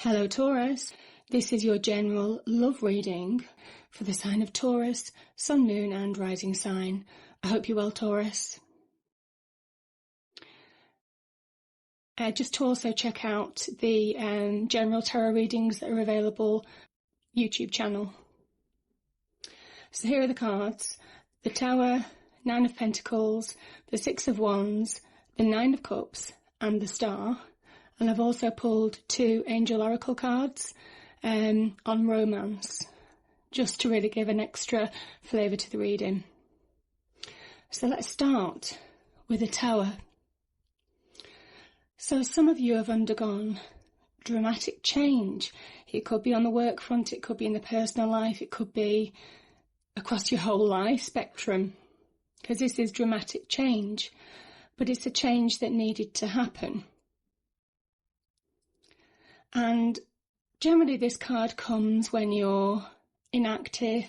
Hello Taurus, this is your general love reading for the sign of Taurus, Sun, Moon and Rising sign. I hope you're well, Taurus. Just to also check out the general tarot readings that are available YouTube channel. So here are the cards: the Tower, Nine of Pentacles, the Six of Wands, the Nine of Cups and the Star. And I've also pulled 2 Angel Oracle cards on romance, just to really give an extra flavour to the reading. So let's start with the Tower. So some of you have undergone dramatic change. It could be on the work front, it could be in the personal life, it could be across your whole life spectrum, because this is dramatic change, but it's a change that needed to happen. And generally this card comes when you're inactive,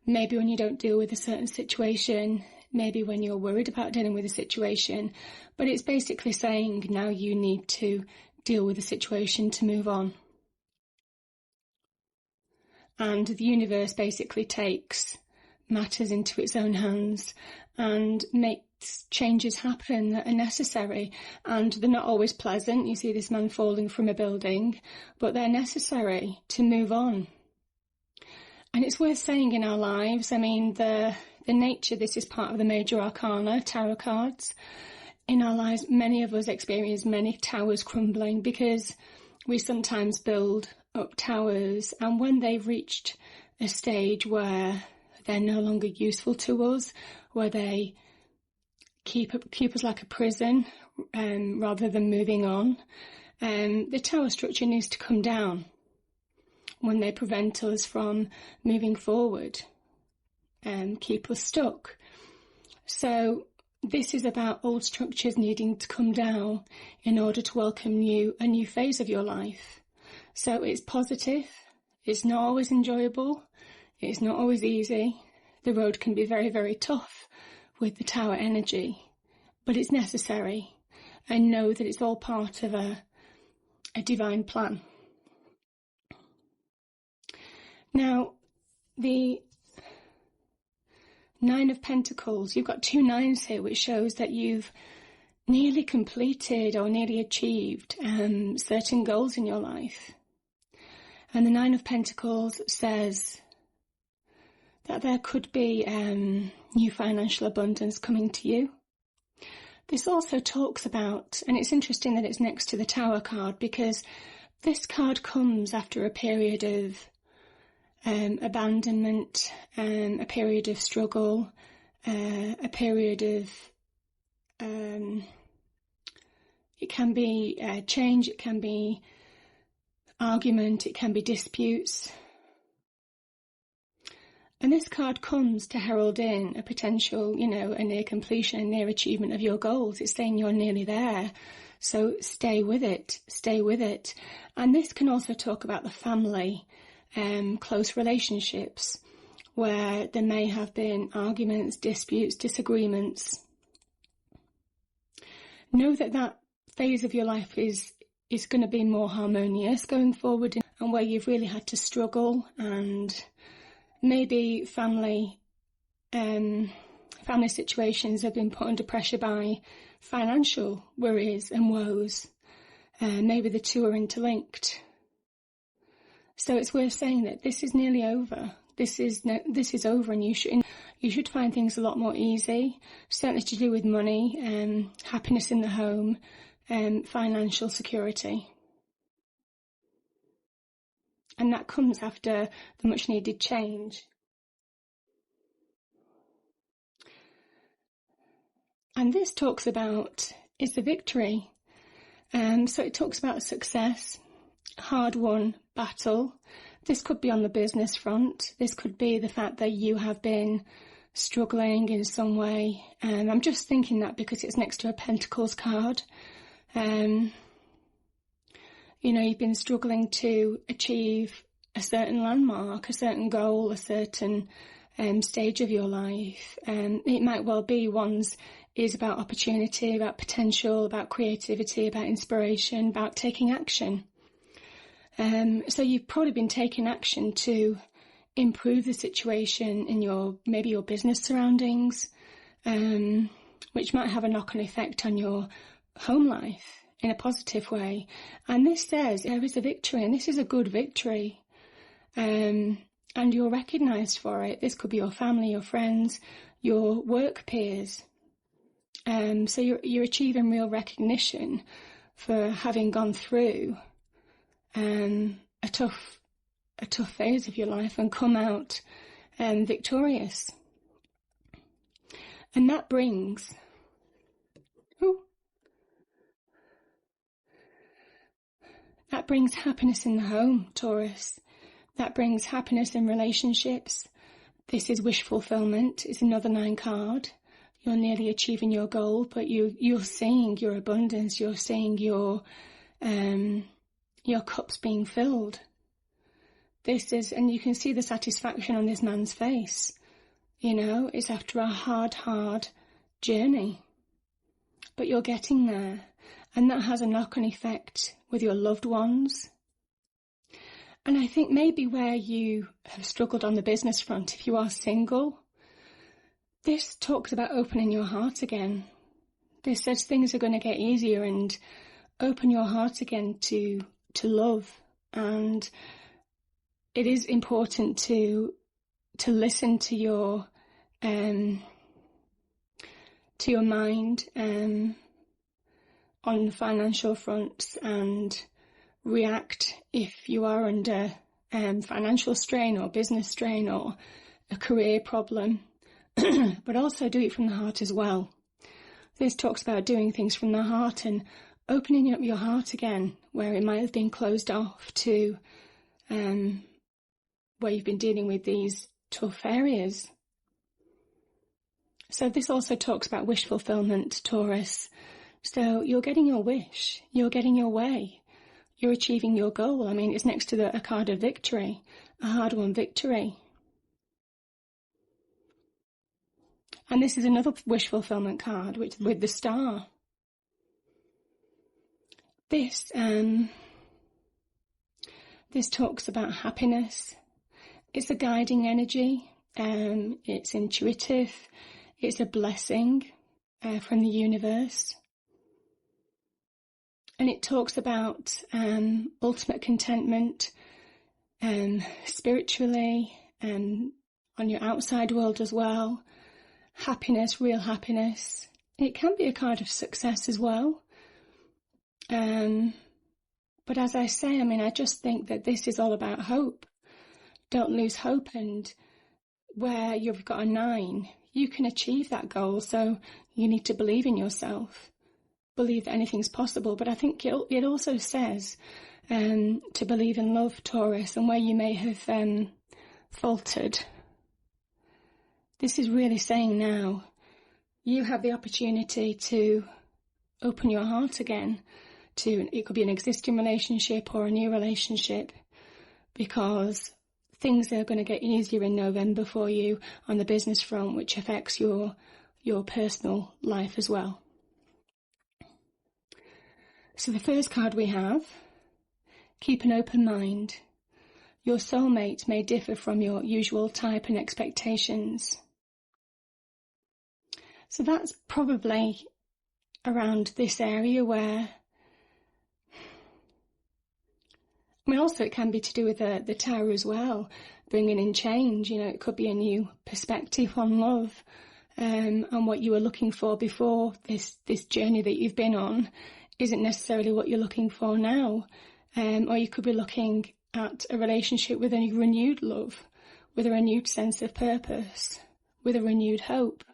maybe when you don't deal with a certain situation, maybe when you're worried about dealing with a situation, but it's basically saying now you need to deal with the situation to move on. And the universe basically takes matters into its own hands and makes changes happen that are necessary, and they're not always pleasant. You see this man falling from a building, but they're necessary to move on. And it's worth saying in our lives, I mean, the nature, this is part of the major arcana, tarot cards. In our lives, many of us experience many towers crumbling because we sometimes build up towers, and when they've reached a stage where they're no longer useful to us, where they keep us like a prison rather than moving on, the tower structure needs to come down when they prevent us from moving forward and keep us stuck. So this is about old structures needing to come down in order to welcome a new phase of your life. So it's positive, it's not always enjoyable, it's not always easy. The road can be very, very tough with the Tower energy, but it's necessary, and know that it's all part of a divine plan. Now, the Nine of Pentacles, you've got 2 nines here, which shows that you've nearly completed or nearly achieved certain goals in your life. And the Nine of Pentacles says that there could be new financial abundance coming to you. This also talks about, and it's interesting that it's next to the Tower card, because this card comes after a period of abandonment, a period of struggle, a period of, it can be change, it can be argument, it can be disputes. And this card comes to herald in a potential, a near completion, a near achievement of your goals. It's saying you're nearly there. So stay with it, stay with it. And this can also talk about the family, close relationships, where there may have been arguments, disputes, disagreements. Know that that phase of your life is going to be more harmonious going forward, and where you've really had to struggle, and maybe family situations have been put under pressure by financial worries and woes. Maybe the two are interlinked. So it's worth saying that this is nearly over. This is over, and you should find things a lot more easy. Certainly to do with money, happiness in the home, financial security. And that comes after the much needed change. And this talks about is the victory. So it talks about success, hard-won battle. This could be on the business front. This could be the fact that you have been struggling in some way. I'm just thinking that because it's next to a Pentacles card. You've been struggling to achieve a certain landmark, a certain goal, a certain stage of your life. It might well be one's is about opportunity, about potential, about creativity, about inspiration, about taking action. So you've probably been taking action to improve the situation in maybe your business surroundings, which might have a knock-on effect on your home life in a positive way. And this says there is a victory, and this is a good victory. And you're recognised for it. This could be your family, your friends, your work peers. So you're achieving real recognition for having gone through a tough phase of your life and come out victorious. And that brings happiness in the home, Taurus. That brings happiness in relationships. This is wish fulfillment. It's another 9 card. You're nearly achieving your goal, but you're seeing your abundance. You're seeing your cups being filled. And you can see the satisfaction on this man's face. You know, it's after a hard journey, but you're getting there. And that has a knock-on effect with your loved ones. And I think maybe where you have struggled on the business front, if you are single, this talks about opening your heart again. This says things are going to get easier, and open your heart again to love. And it is important to listen to your mind on financial fronts, and react if you are under financial strain or business strain or a career problem, but also do it from the heart as well. This talks about doing things from the heart and opening up your heart again, where it might have been closed off, to where you've been dealing with these tough areas. So this also talks about wish fulfillment, Taurus. So you're getting your wish, you're getting your way, you're achieving your goal. I mean, it's next to a card of victory, a hard-won victory. And this is another wish fulfillment card with the star. This talks about happiness. It's a guiding energy. It's intuitive. It's a blessing from the universe. And it talks about ultimate contentment spiritually, on your outside world as well. Happiness, real happiness. It can be a card of success as well. But as I say, I mean, I just think that this is all about hope. Don't lose hope. And where you've got a 9, you can achieve that goal. So you need to believe in yourself. Believe that anything's possible. But I think it also says to believe in love, Taurus, and where you may have faltered. This is really saying now you have the opportunity to open your heart again to, it could be an existing relationship or a new relationship, because things are going to get easier in November for you on the business front, which affects your personal life as well. So the first card we have, keep an open mind. Your soulmate may differ from your usual type and expectations. So that's probably around this area where, I mean, also it can be to do with the Tower as well, bringing in change. You know, it could be a new perspective on love and what you were looking for before. This journey that you've been on isn't necessarily what you're looking for now. Or you could be looking at a relationship with a renewed love, with a renewed sense of purpose, with a renewed hope.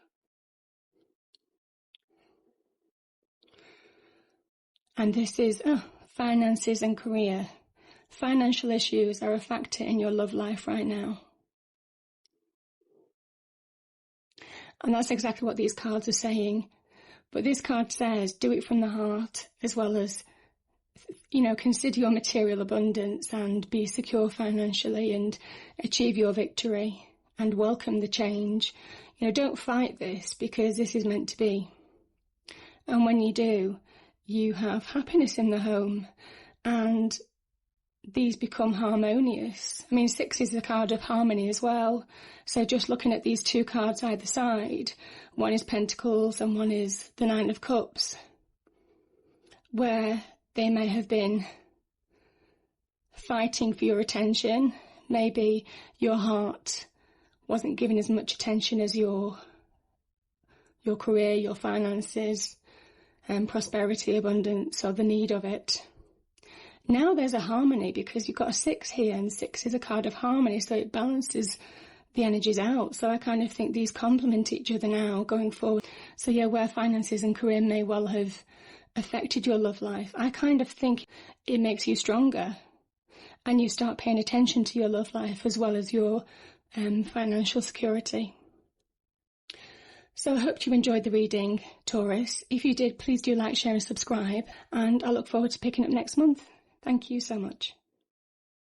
And this is finances and career. Financial issues are a factor in your love life right now. And that's exactly what these cards are saying. But this card says, do it from the heart, as well as, you know, consider your material abundance and be secure financially and achieve your victory and welcome the change. You know, don't fight this, because this is meant to be. And when you do, you have happiness in the home. And these become harmonious. I mean, 6 is a card of harmony as well. So just looking at these 2 cards either side, one is Pentacles and one is the 9 of Cups, where they may have been fighting for your attention. Maybe your heart wasn't given as much attention as your career, your finances, prosperity, abundance, or the need of it. Now there's a harmony because you've got a 6 here, and 6 is a card of harmony, so it balances the energies out. So I kind of think these complement each other now going forward. So yeah, where finances and career may well have affected your love life, I kind of think it makes you stronger, and you start paying attention to your love life as well as your financial security. So I hope you enjoyed the reading, Taurus. If you did, please do like, share and subscribe, and I look forward to picking up next month. Thank you so much.